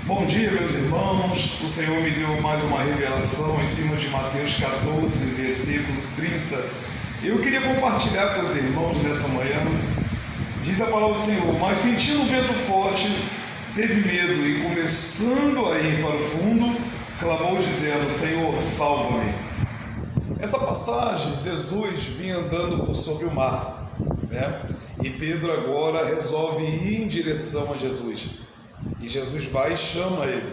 Bom dia, meus irmãos. O Senhor me deu mais uma revelação em cima de Mateus 14, versículo 30. Eu queria compartilhar com os irmãos nessa manhã. Diz a palavra do Senhor: mas sentindo o vento forte, teve medo e, começando a ir para o fundo, clamou dizendo: Senhor, salva-me. Essa passagem, Jesus vinha andando por sobre o mar, né? E Pedro agora resolve ir em direção a Jesus. E Jesus vai e chama ele.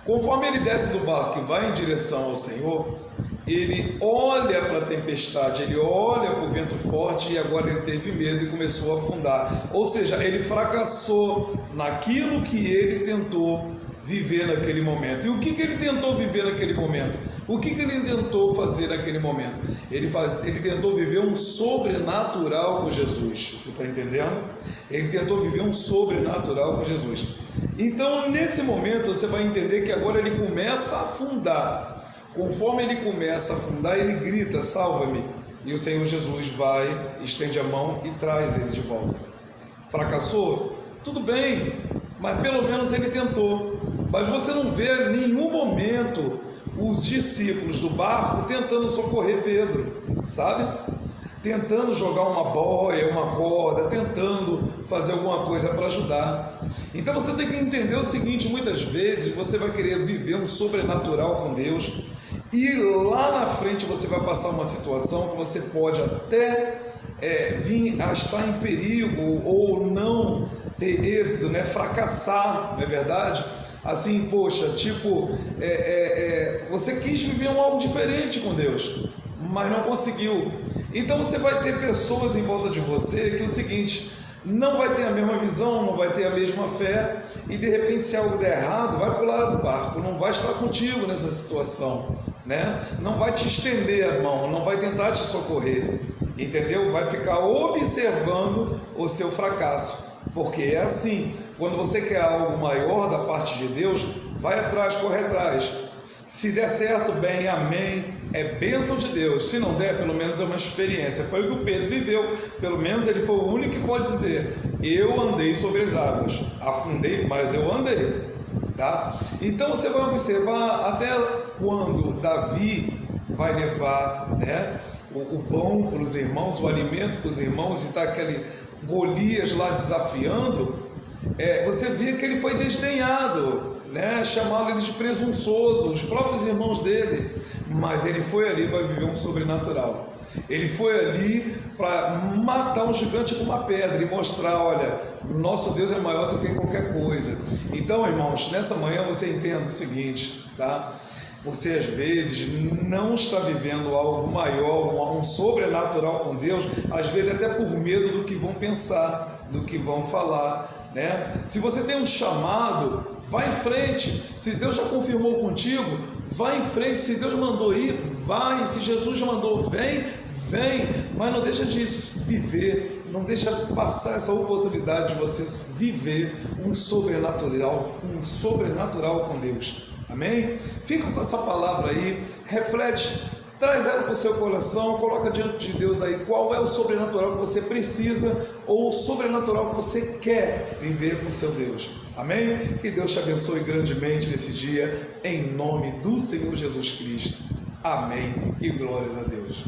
Conforme ele desce do barco e vai em direção ao Senhor, ele olha para a tempestade, ele olha para o vento forte, e agora ele teve medo e começou a afundar. Ou seja, ele fracassou naquilo que ele tentou viver naquele momento. E o que ele tentou viver naquele momento? O que ele tentou fazer naquele momento? Ele tentou viver um sobrenatural com Jesus. Você está entendendo? Ele tentou viver um sobrenatural com Jesus. Então, nesse momento, você vai entender que agora ele começa a afundar. Conforme ele começa a afundar, ele grita: salva-me. E o Senhor Jesus vai, estende a mão e traz ele de volta. Fracassou? Tudo bem, mas pelo menos ele tentou. Mas você não vê em nenhum momento os discípulos do barco tentando socorrer Pedro, sabe? Tentando jogar uma boia, uma corda, tentando fazer alguma coisa para ajudar. Então você tem que entender o seguinte: muitas vezes você vai querer viver um sobrenatural com Deus, e lá na frente você vai passar uma situação que você pode até vir a estar em perigo ou não ter êxito, né? Fracassar, não é verdade? Assim, poxa, tipo, você quis viver algo diferente com Deus, mas não conseguiu. Então você vai ter pessoas em volta de você que é o seguinte: não vai ter a mesma visão, não vai ter a mesma fé, e de repente, se algo der errado, vai pular do barco, não vai estar contigo nessa situação, né? Não vai te estender a mão, não vai tentar te socorrer, entendeu? Vai ficar observando o seu fracasso, porque é assim: quando você quer algo maior da parte de Deus, vai atrás, corre atrás. Se der certo, bem, amém, é bênção de Deus. Se não der, pelo menos é uma experiência. Foi o que o Pedro viveu. Pelo menos ele foi o único que pode dizer: eu andei sobre as águas, afundei, mas eu andei, tá? Então você vai observar até quando Davi vai levar, né, o pão para os irmãos, o alimento para os irmãos, e está aquele Golias lá desafiando. Você vê que ele foi desdenhado, né? Chamaram ele de presunçoso, os próprios irmãos dele. Mas ele foi ali para viver um sobrenatural. Ele foi ali para matar um gigante com uma pedra e mostrar: olha, nosso Deus é maior do que qualquer coisa. Então, irmãos, nessa manhã você entenda o seguinte, tá? Você às vezes não está vivendo algo maior, um sobrenatural com Deus, às vezes até por medo do que vão pensar, do que vão falar, né? Se você tem um chamado, vai em frente. Se Deus já confirmou contigo, vai em frente. Se Deus mandou ir, vai. Se Jesus mandou, vem. Mas não deixa de viver, não deixa passar essa oportunidade de você viver um sobrenatural com Deus. Amém? Fica com essa palavra aí, reflete, traz ela para o seu coração, coloca diante de Deus aí qual é o sobrenatural que você precisa ou o sobrenatural que você quer viver com o seu Deus. Amém? Que Deus te abençoe grandemente nesse dia, em nome do Senhor Jesus Cristo. Amém e glórias a Deus.